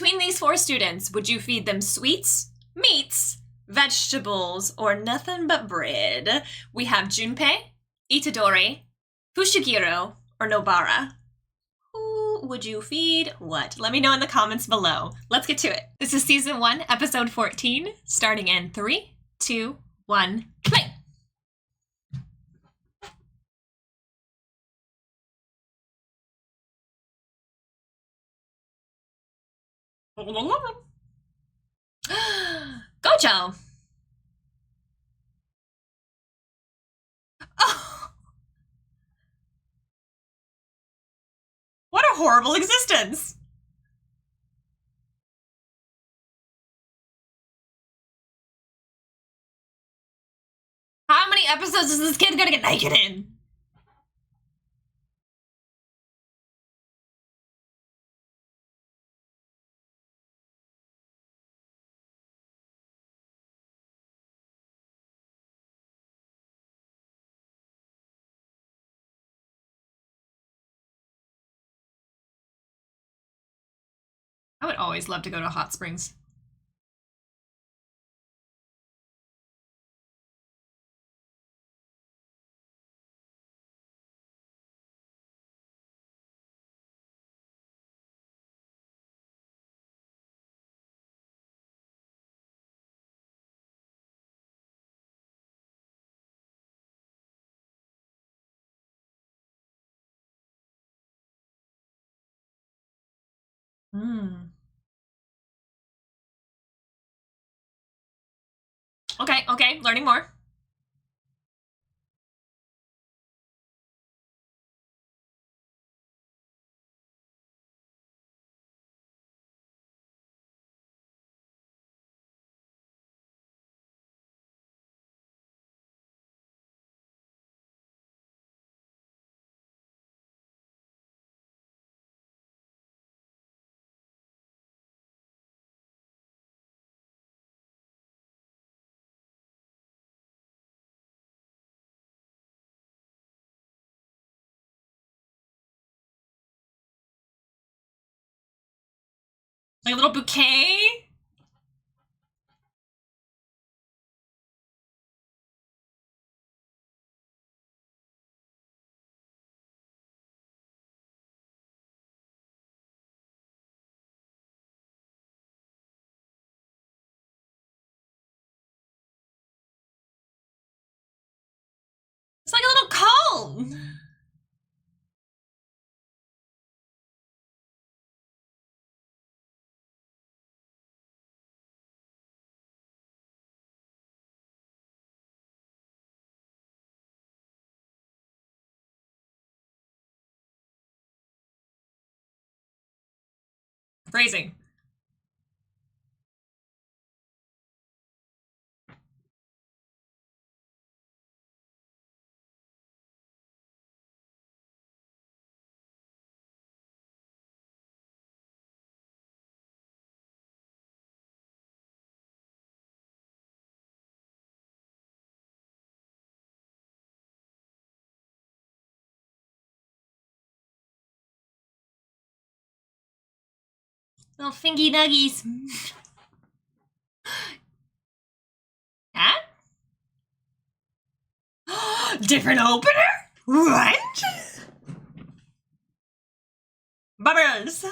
Between these 4 students, would you feed them sweets, meats, vegetables, or nothing but bread? We have Junpei, Itadori, Fushiguro, or Nobara. Who would you feed what? Let me know in the comments below. Let's get to it. This is season 1, episode 14, starting in 3, 2, 1, play! Gojo! Oh, what a horrible existence! How many episodes is this kid gonna get naked in? I would always love to go to hot springs. Okay, learning more. Like a little bouquet? It's like a little cone! Phrasing. Little fingy nuggies. Cat? Different opener? What? Bubbles.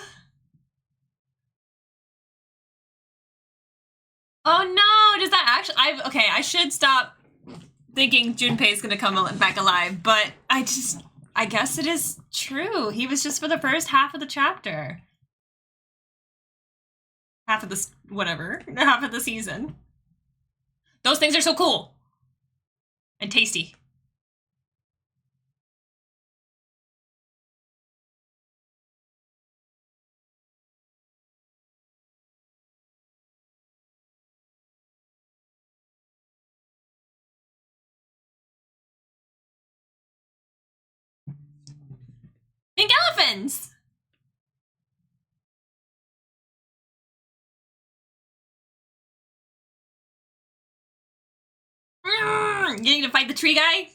Oh no, does that actually... I should stop thinking Junpei's gonna come back alive, but I guess it is true. He was just for the first half of the chapter. Half of this, whatever, half of the season. Those things are so cool. And tasty. Pink elephants! Getting to fight the tree guy?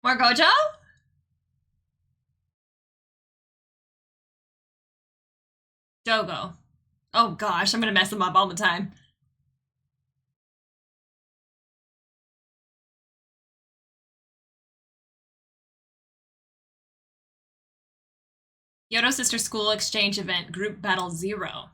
More Gojo? Dogo. Oh gosh, I'm gonna mess them up all the time. Kyoto Sister School Exchange Event, Group Battle 0.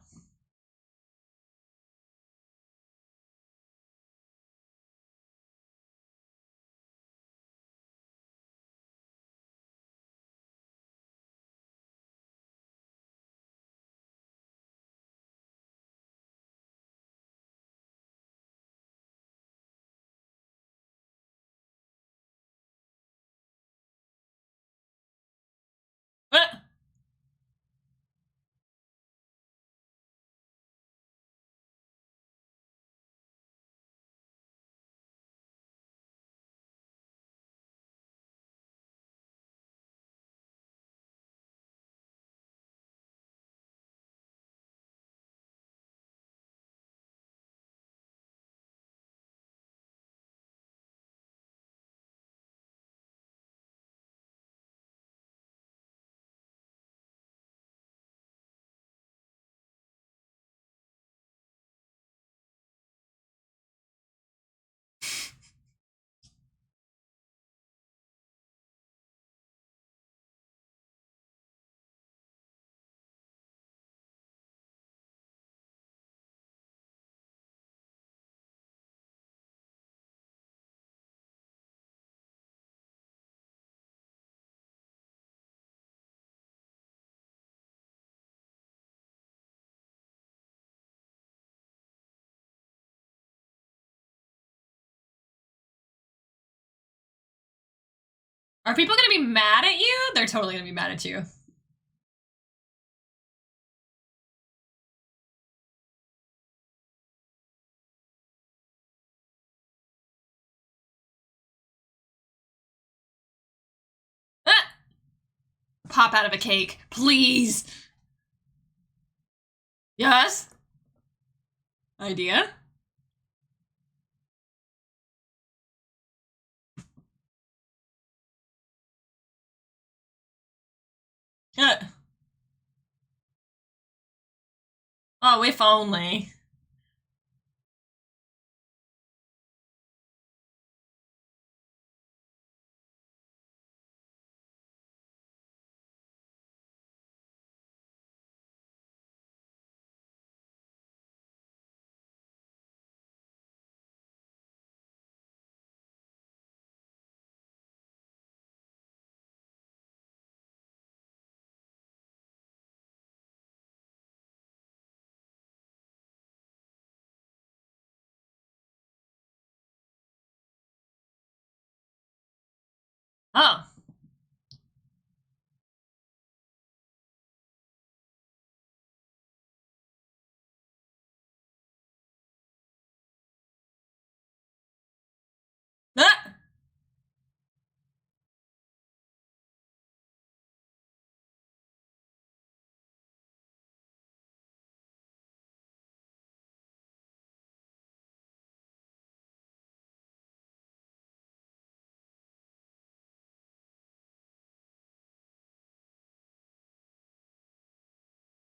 Are people gonna be mad at you? They're totally gonna be mad at you. Ah! Pop out of a cake, please. Yes? Idea? Oh, if only. Oh. Ah!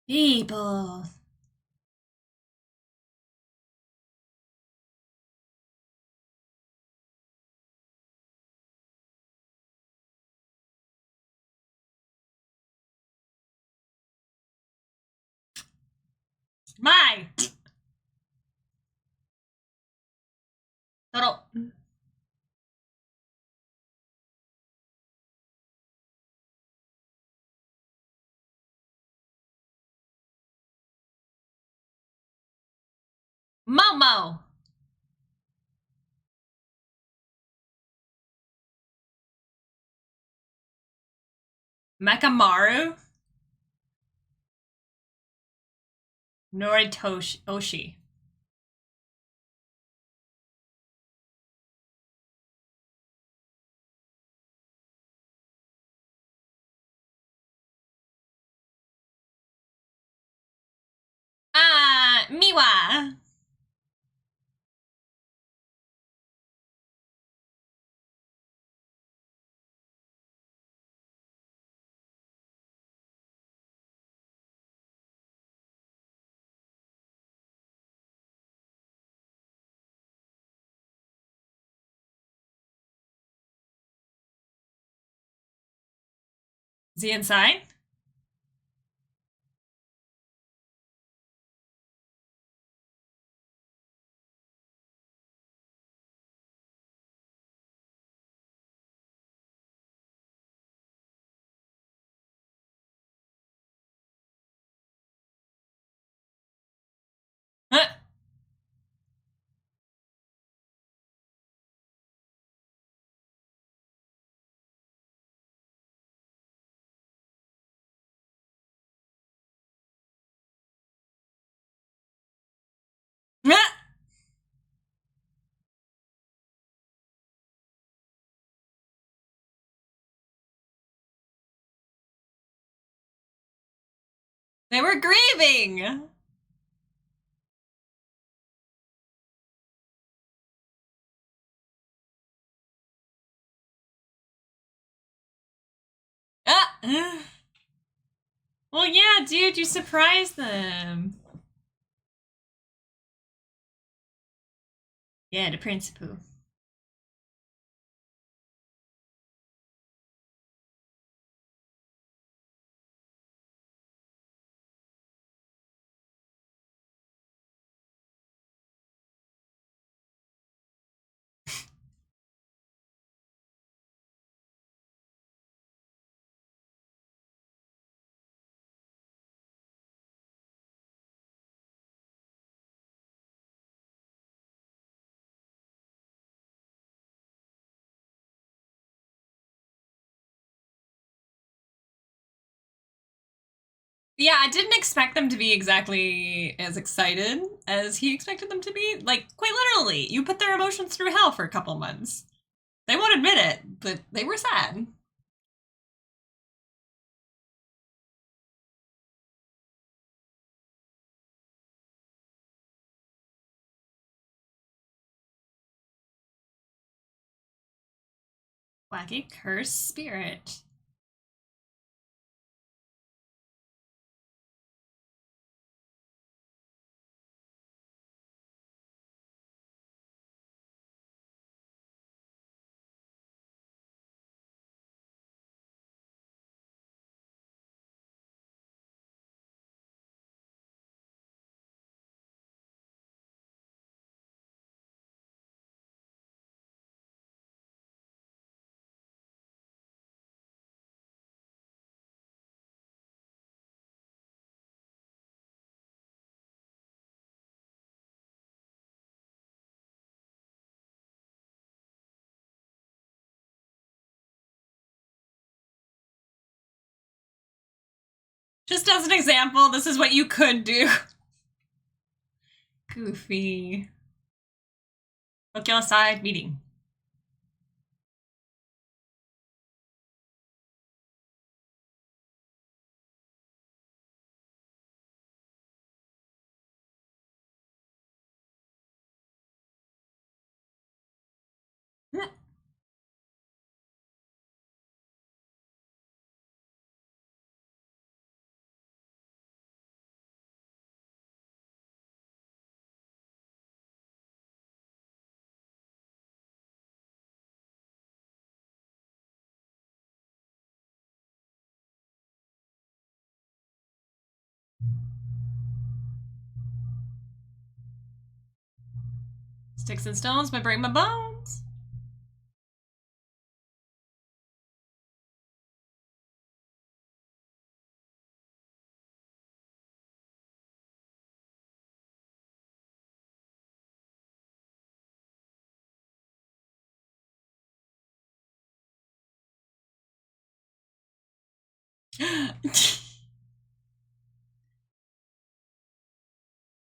People. My. Total. Momo. Mekamaru. Noritoshi Oshi. Miwa. Is he inside? Huh. Huh. They were grieving! Ah! Well, yeah, dude, you surprised them. Yeah, the principal. Yeah, I didn't expect them to be exactly as excited as he expected them to be. Like, quite literally, you put their emotions through hell for a couple months. They won't admit it, but they were sad. Wacky cursed spirit. Just as an example, this is what you could do. Goofy. Tokyo side meeting. Sticks and stones might break my bones.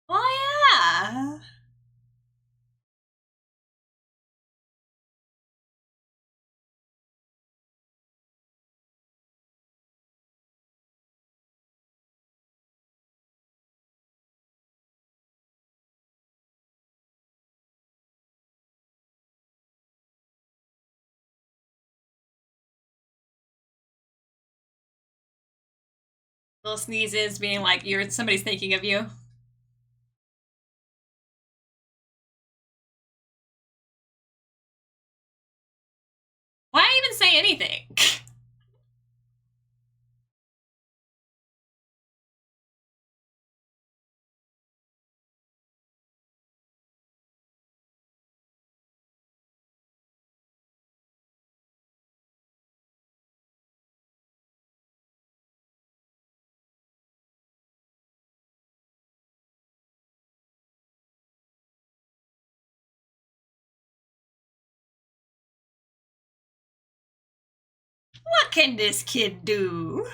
Oh yeah. Little sneezes being like you're somebody's thinking of you. Why even say anything? What can this kid do?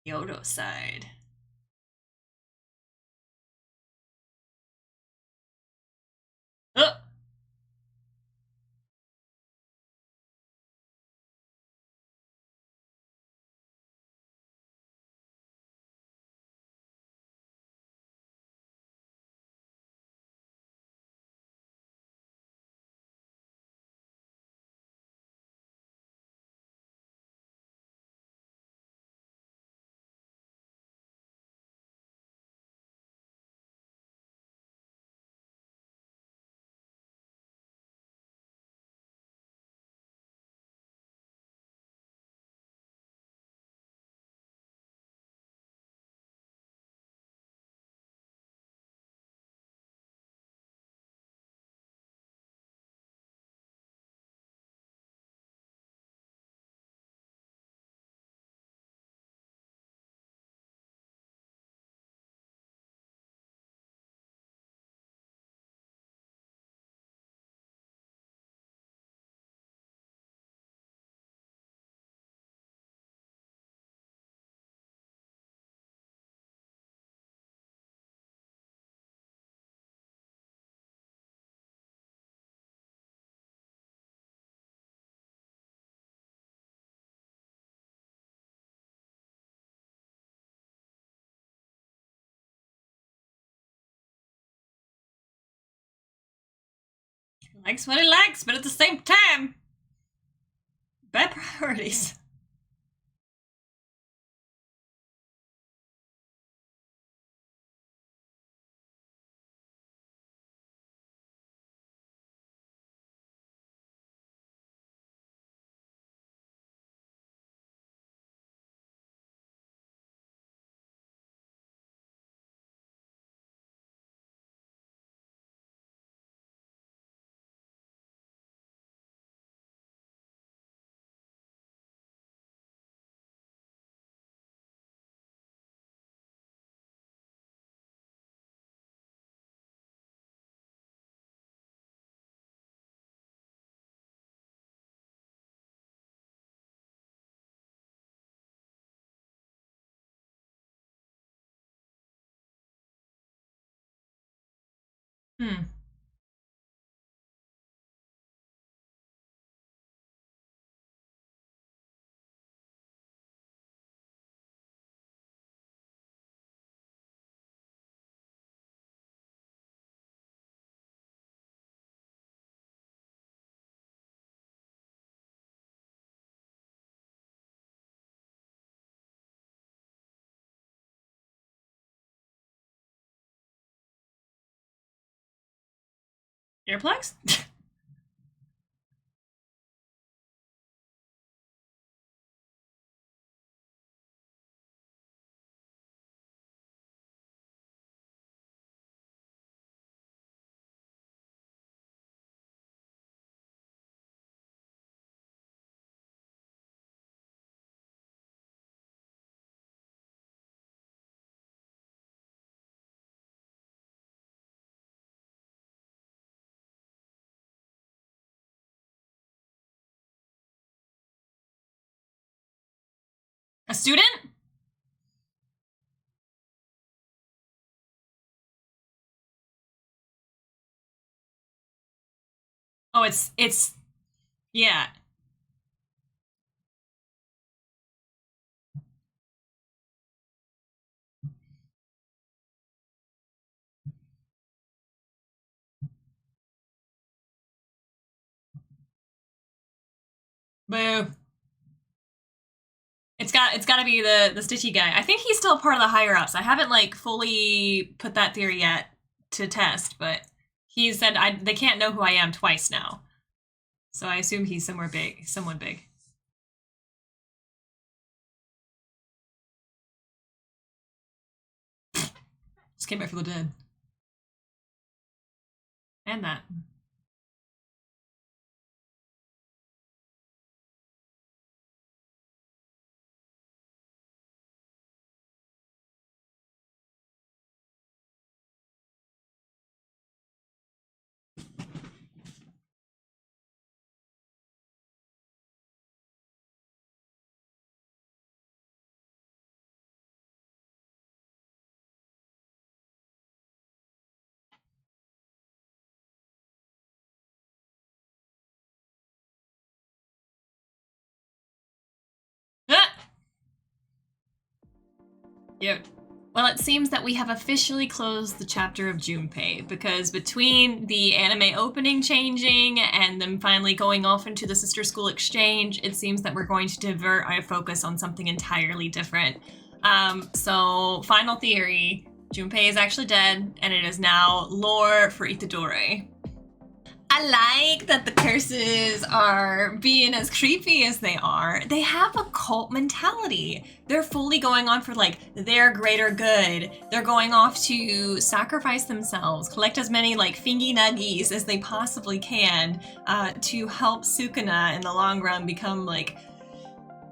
Kyoto side. Oh. He likes what he likes, but at the same time, bad priorities. Hmm. Earplugs? A student? Oh, it's yeah. Boo. It's got to be the Stitchy guy. I think he's still part of the higher ups. I haven't like fully put that theory yet to test, but he said they can't know who I am twice now. So I assume he's somewhere big, someone big. Just came back from the dead. And that. Yep. Well, it seems that we have officially closed the chapter of Junpei, because between the anime opening changing and them finally going off into the sister school exchange, it seems that we're going to divert our focus on something entirely different. So, final theory, Junpei is actually dead, and it is now lore for Itadori. I like that the curses are being as creepy as they are. They have a cult mentality. They're fully going on for like their greater good. They're going off to sacrifice themselves, collect as many like fingy nuggies as they possibly can to help Sukuna in the long run become like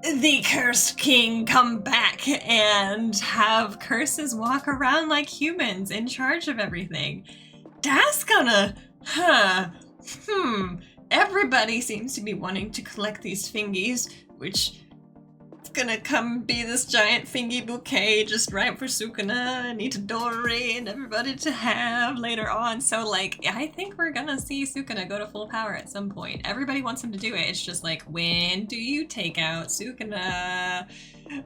the cursed king, come back and have curses walk around like humans in charge of everything. That's gonna, everybody seems to be wanting to collect these fingies, which is gonna come be this giant fingy bouquet just right for Sukuna and Itadori and everybody to have later on. So like, I think we're gonna see Sukuna go to full power at some point. Everybody wants him to do it. It's just like, when do you take out Sukuna?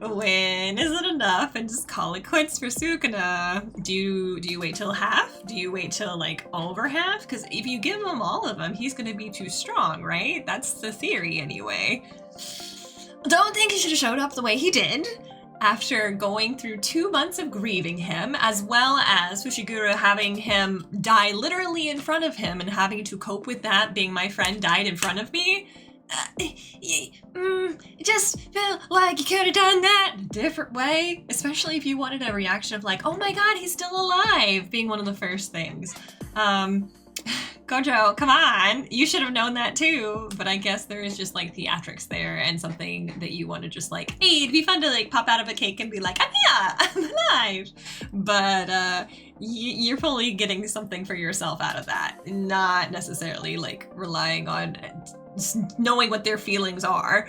When is it enough and just call it quits for Sukuna? Do you wait till half? Do you wait till like over half? Because if you give him all of them, he's gonna be too strong, right? That's the theory anyway. Don't think he should have showed up the way he did after going through 2 months of grieving him, as well as Fushiguro having him die literally in front of him and having to cope with that, being my friend died in front of me. Just feel like you could have done that a different way, especially if you wanted a reaction of like, oh my god, he's still alive, being one of the first things. Gojo, come on, you should have known that too, but I guess there is just like theatrics there and something that you want to just like, hey, it'd be fun to like pop out of a cake and be like, I'm here, I'm alive, but you're fully getting something for yourself out of that, not necessarily like relying on knowing what their feelings are.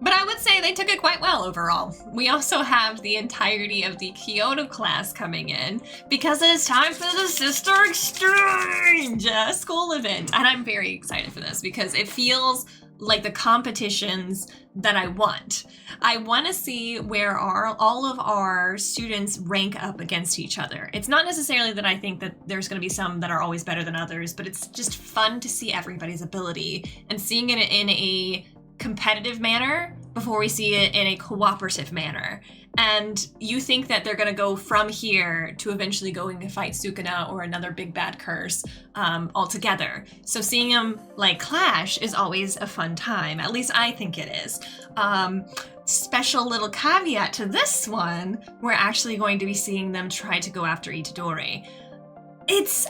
But I would say they took it quite well overall. We also have the entirety of the Kyoto class coming in because it is time for the Sister Exchange school event. And I'm very excited for this because it feels like the competitions that I want. I want to see where all of our students rank up against each other. It's not necessarily that I think that there's going to be some that are always better than others, but it's just fun to see everybody's ability and seeing it in a competitive manner before we see it in a cooperative manner. And you think that they're going to go from here to eventually going to fight Sukuna or another big bad curse altogether. So seeing them like clash is always a fun time. At least I think it is. Special little caveat to this one, we're actually going to be seeing them try to go after Itadori.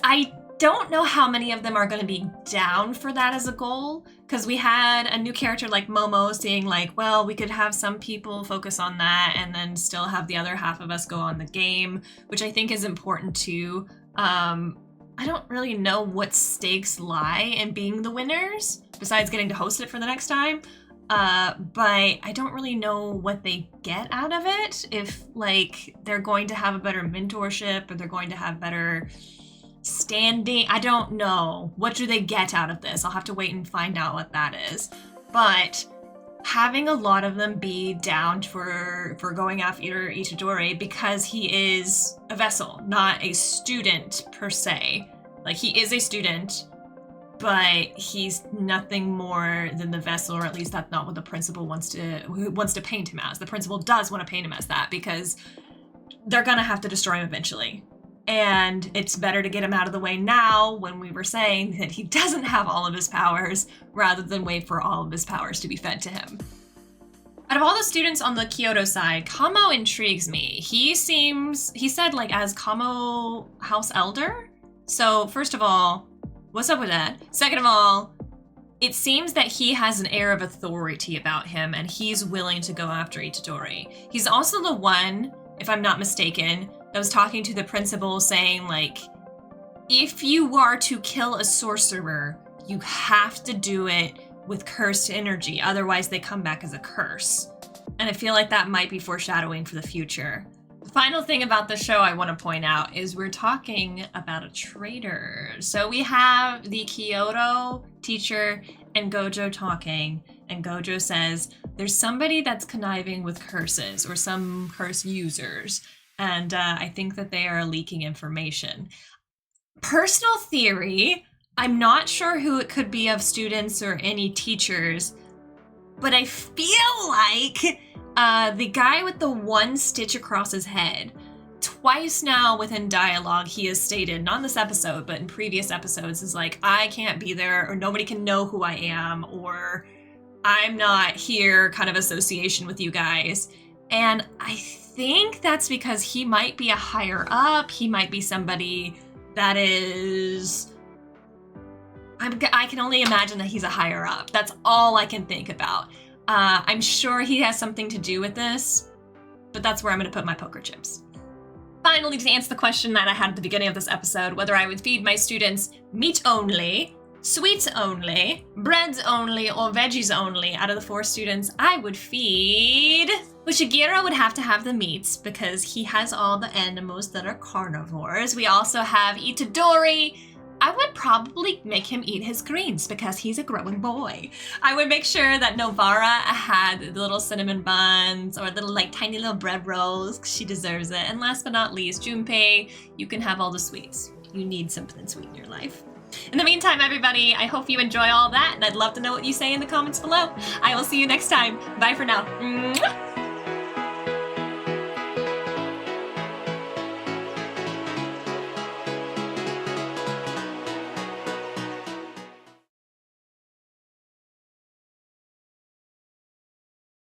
I don't know how many of them are going to be down for that as a goal, because we had a new character like Momo saying like, well, we could have some people focus on that and then still have the other half of us go on the game, which I think is important too. I don't really know what stakes lie in being the winners, besides getting to host it for the next time. But I don't really know what they get out of it, if like they're going to have a better mentorship or they're going to have better standing. I don't know. What do they get out of this? I'll have to wait and find out what that is. But having a lot of them be down for going after Itadori because he is a vessel, not a student per se. Like, he is a student, but he's nothing more than the vessel, or at least that's not what the principal wants to paint him as. The principal does want to paint him as that because they're gonna have to destroy him eventually. And it's better to get him out of the way now when we were saying that he doesn't have all of his powers rather than wait for all of his powers to be fed to him. Out of all the students on the Kyoto side, Kamo intrigues me. He said like as Kamo House Elder. So first of all, what's up with that? Second of all, it seems that he has an air of authority about him and he's willing to go after Itadori. He's also the one, if I'm not mistaken, that was talking to the principal saying like, if you are to kill a sorcerer, you have to do it with cursed energy, otherwise they come back as a curse. And I feel like that might be foreshadowing for the future. The final thing about the show I want to point out is we're talking about a traitor. So we have the Kyoto teacher and Gojo talking, and Gojo says, there's somebody that's conniving with curses or some curse users, and I think that they are leaking information. Personal theory, I'm not sure who it could be of students or any teachers, but I feel like the guy with the one stitch across his head, twice now within dialogue, he has stated, not in this episode, but in previous episodes, is like, I can't be there, or nobody can know who I am, or I'm not here kind of association with you guys. And I think that's because he might be a higher up. He might be somebody that is... I can only imagine that he's a higher up. That's all I can think about. I'm sure he has something to do with this, but that's where I'm going to put my poker chips. Finally, to answer the question that I had at the beginning of this episode, whether I would feed my students meat only, sweets only, breads only, or veggies only, out of the 4 students, I would feed... Fushiguro would have to have the meats because he has all the animals that are carnivores. We also have Itadori. I would probably make him eat his greens because he's a growing boy. I would make sure that Nobara had the little cinnamon buns or little like tiny little bread rolls. She deserves it. And last but not least, Junpei, you can have all the sweets. You need something sweet in your life. In the meantime, everybody, I hope you enjoy all that, and I'd love to know what you say in the comments below. I will see you next time. Bye for now. Mwah!